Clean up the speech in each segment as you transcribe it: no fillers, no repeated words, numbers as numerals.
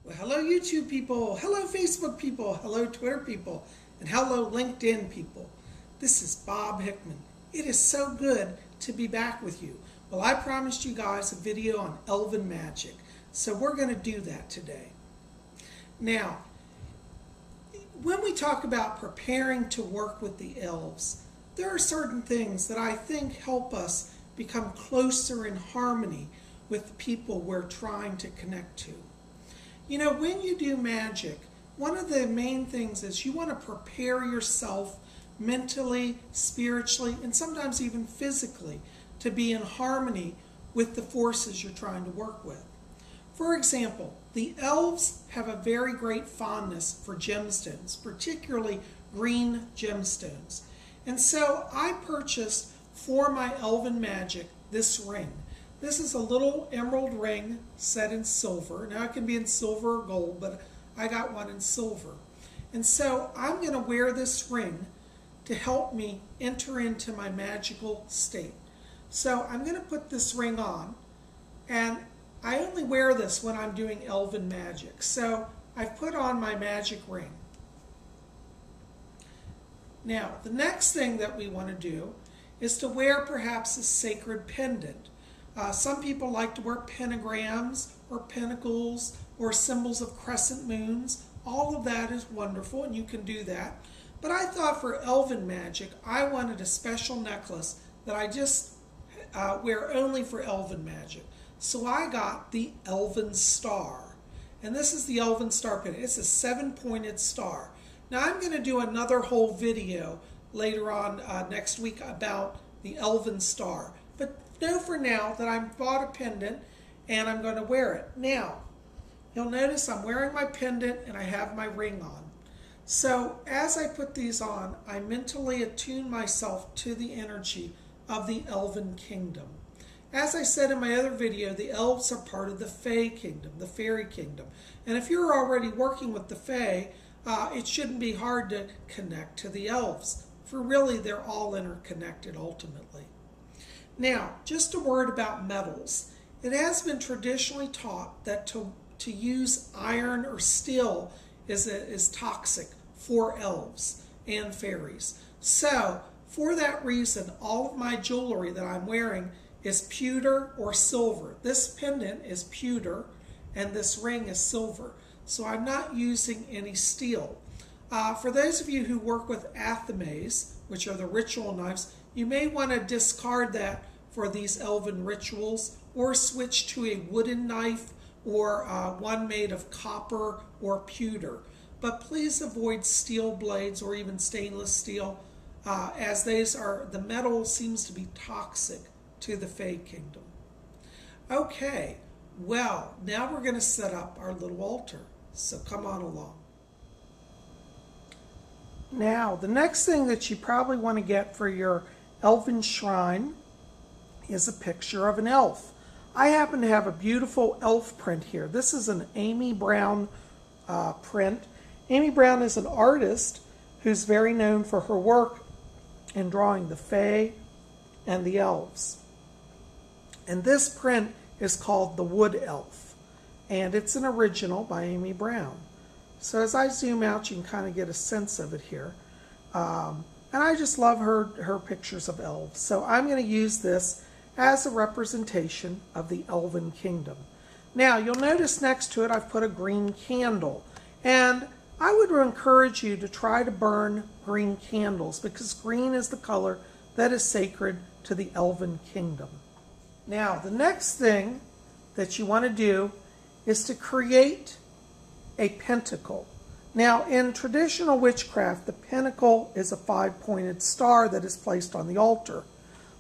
Well, hello YouTube people, hello Facebook people, hello Twitter people, and hello LinkedIn people. This is Bob Hickman. It is so good to be back with you. Well, I promised you guys a video on elven magic, so we're going to do that today. Now, when we talk about preparing to work with the elves, there are certain things that I think help us become closer in harmony with the people we're trying to connect to. You know, when you do magic, one of the main things is you want to prepare yourself mentally, spiritually, and sometimes even physically to be in harmony with the forces you're trying to work with. For example, the elves have a very great fondness for gemstones, particularly green gemstones. And so I purchased for my elven magic this ring. This is a little emerald ring set in silver. Now it can be in silver or gold, but I got one in silver. And so I'm going to wear this ring to help me enter into my magical state. So I'm going to put this ring on, and I only wear this when I'm doing elven magic. So I've put on my magic ring. Now, the next thing that we want to do is to wear perhaps a sacred pendant. Some people like to wear pentagrams or pentacles or symbols of crescent moons. All of that is wonderful, and you can do that. But I thought for elven magic, I wanted a special necklace that I just wear only for elven magic. So I got the Elven Star. And this is the Elven Star pendant. It's a 7-pointed star. Now I'm going to do another whole video later on next week about the Elven Star. But know for now that I've bought a pendant and I'm going to wear it. Now, you'll notice I'm wearing my pendant and I have my ring on. So as I put these on, I mentally attune myself to the energy of the Elven Kingdom. As I said in my other video, the elves are part of the Fae Kingdom, the Fairy Kingdom. And if you're already working with the Fae, it shouldn't be hard to connect to the elves, for really they're all interconnected ultimately. Now, just a word about metals. It has been traditionally taught that to use iron or steel is toxic for elves and fairies. So, for that reason, all of my jewelry that I'm wearing is pewter or silver. This pendant is pewter and this ring is silver. So I'm not using any steel. For those of you who work with athames, which are the ritual knives, you may want to discard that for these elven rituals or switch to a wooden knife or one made of copper or pewter. But please avoid steel blades or even stainless steel as the metal seems to be toxic to the Fae Kingdom. Okay, well, now we're going to set up our little altar. So come on along. Now, the next thing that you probably want to get for your elven shrine is a picture of an elf. I happen to have a beautiful elf print here. This is an Amy Brown print. Amy Brown is an artist who's very known for her work in drawing the Fae and the elves. And this print is called The Wood Elf. And it's an original by Amy Brown. So as I zoom out, you can kind of get a sense of it here. And I just love her pictures of elves. So I'm going to use this as a representation of the Elven Kingdom. Now, you'll notice next to it, I've put a green candle. And I would encourage you to try to burn green candles because green is the color that is sacred to the Elven Kingdom. Now, the next thing that you want to do is to create a pentacle. Now, in traditional witchcraft, the pentacle is a 5-pointed star that is placed on the altar.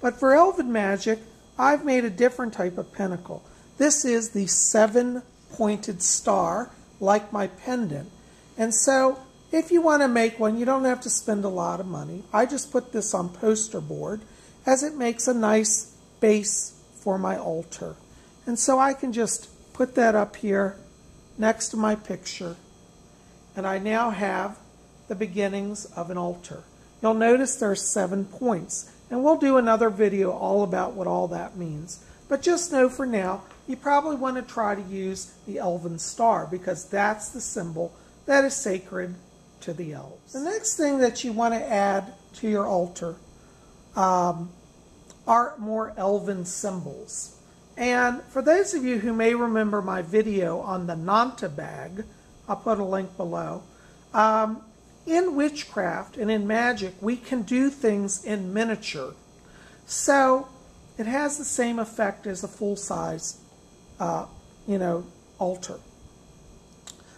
But for elven magic, I've made a different type of pentacle. This is the 7-pointed star, like my pendant. And so, if you want to make one, you don't have to spend a lot of money. I just put this on poster board, as it makes a nice base for my altar. And so I can just put that up here next to my picture, and I now have the beginnings of an altar. You'll notice there's 7 points, and we'll do another video all about what all that means. But just know for now you probably want to try to use the elven star because that's the symbol that is sacred to the elves. The next thing that you want to add to your altar are more elven symbols. And for those of you who may remember my video on the Nanta bag, I'll put a link below. In witchcraft and in magic, we can do things in miniature. So it has the same effect as a full-size, altar.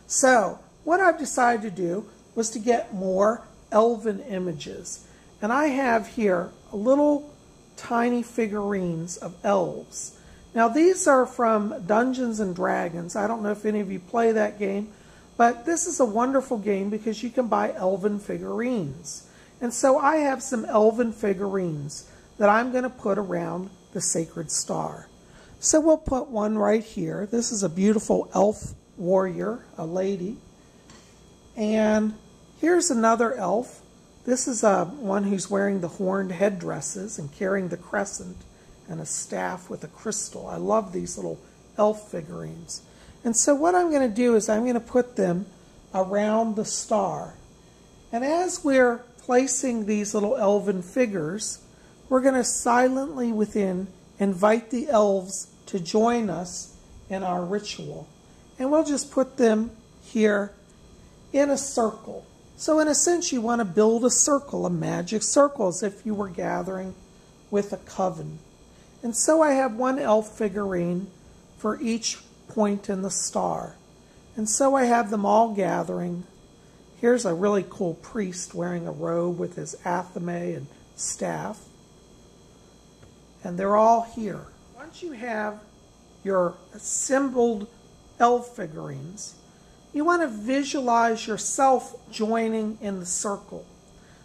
So what I've decided to do was to get more elven images. And I have here a little tiny figurines of elves. Now these are from Dungeons and Dragons. I don't know if any of you play that game, but this is a wonderful game because you can buy elven figurines. And so I have some elven figurines that I'm going to put around the sacred star. So we'll put one right here. This is a beautiful elf warrior, a lady. And here's another elf. This is one who's wearing the horned headdresses and carrying the crescent and a staff with a crystal. I love these little elf figurines. And so what I'm going to do is I'm going to put them around the star. And as we're placing these little elven figures, we're going to silently within invite the elves to join us in our ritual. And we'll just put them here in a circle. So in a sense, you want to build a circle, a magic circle, as if you were gathering with a coven. And so I have one elf figurine for each point in the star. And so I have them all gathering. Here's a really cool priest wearing a robe with his athame and staff. And they're all here. Once you have your assembled elf figurines, you want to visualize yourself joining in the circle.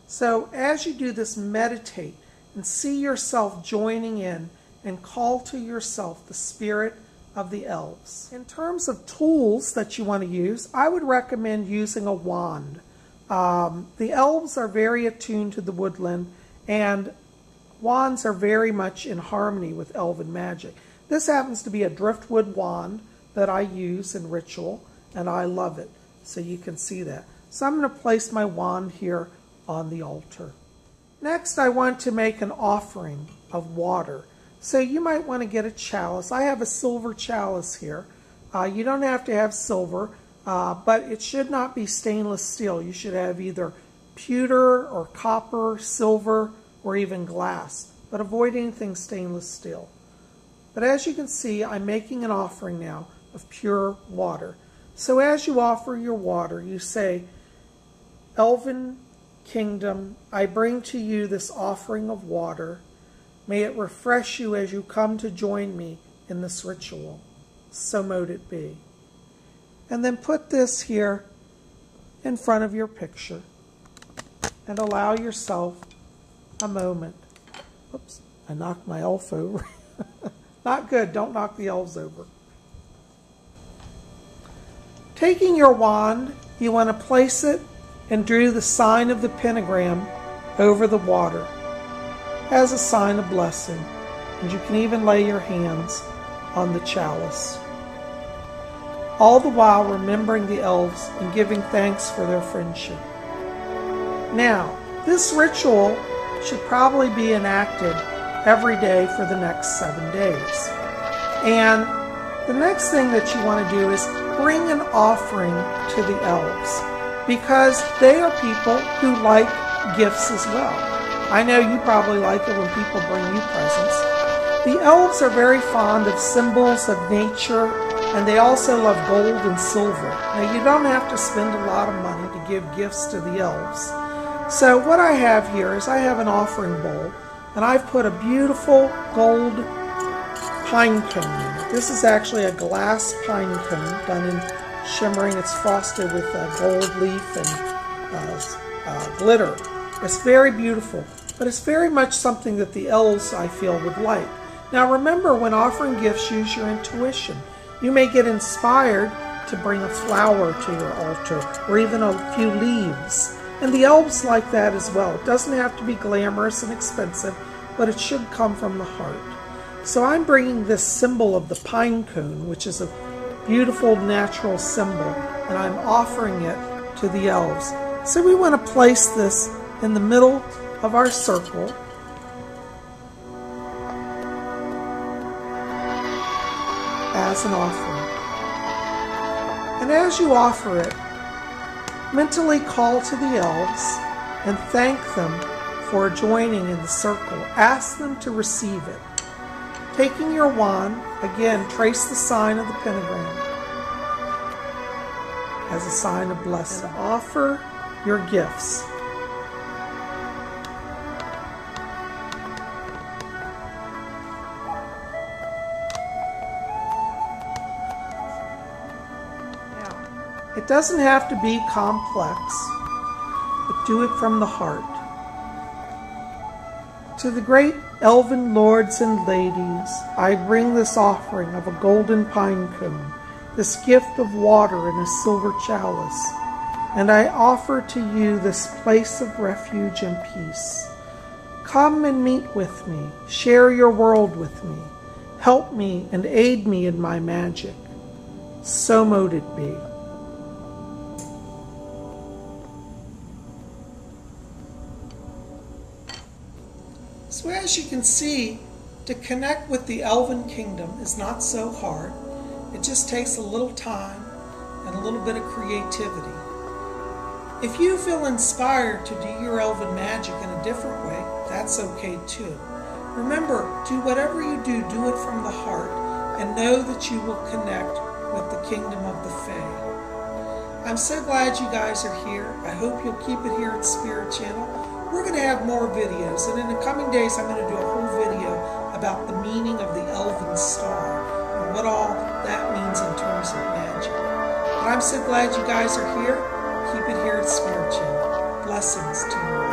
So as you do this, meditate and see yourself joining in and call to yourself the spirit of the elves. In terms of tools that you want to use, I would recommend using a wand. The elves are very attuned to the woodland, and wands are very much in harmony with elven magic. This happens to be a driftwood wand that I use in ritual, and I love it. So you can see that. So I'm going to place my wand here on the altar. Next, I want to make an offering of water. So you might want to get a chalice. I have a silver chalice here. You don't have to have silver, but it should not be stainless steel. You should have either pewter or copper, silver, or even glass, but avoid anything stainless steel. But as you can see, I'm making an offering now of pure water. So as you offer your water, you say, Elven Kingdom, I bring to you this offering of water. May it refresh you as you come to join me in this ritual. So mote it be. And then put this here in front of your picture and allow yourself a moment. Oops, I knocked my elf over. Not good, don't knock the elves over. Taking your wand, you want to place it and do the sign of the pentagram over the water as a sign of blessing. And you can even lay your hands on the chalice. All the while remembering the elves and giving thanks for their friendship. Now, this ritual should probably be enacted every day for the next 7 days. And the next thing that you want to do is bring an offering to the elves, because they are people who like gifts as well. I know you probably like it when people bring you presents. The elves are very fond of symbols of nature, and they also love gold and silver. Now, you don't have to spend a lot of money to give gifts to the elves. So what I have here is I have an offering bowl, and I've put a beautiful gold pine cone in it. This is actually a glass pine cone done in shimmering. It's frosted with gold leaf and glitter. It's very beautiful, but it's very much something that the elves, I feel, would like. Now remember, when offering gifts, use your intuition. You may get inspired to bring a flower to your altar, or even a few leaves. And the elves like that as well. It doesn't have to be glamorous and expensive, but it should come from the heart. So I'm bringing this symbol of the pine cone, which is a beautiful natural symbol, and I'm offering it to the elves. So we want to place this in the middle of our circle. As an offering. And as you offer it, mentally call to the elves and thank them for joining in the circle. Ask them to receive it. Taking your wand, again, trace the sign of the pentagram as a sign of blessing. And offer your gifts. It doesn't have to be complex, but do it from the heart. To the great elven lords and ladies, I bring this offering of a golden pine cone, this gift of water in a silver chalice, and I offer to you this place of refuge and peace. Come and meet with me, share your world with me, help me and aid me in my magic. So mote it be. So as you can see, to connect with the Elven Kingdom is not so hard. It just takes a little time and a little bit of creativity. If you feel inspired to do your Elven magic in a different way, that's okay too. Remember, do whatever you do it from the heart, and know that you will connect with the Kingdom of the Fae. I'm so glad you guys are here. I hope you'll keep it here at Spirit Channel. We're going to have more videos, and in the coming days I'm going to do a whole video about the meaning of the Elven Star and what all that means in terms of magic. But I'm so glad you guys are here. Keep it here at Spirit Channel. Blessings to you all.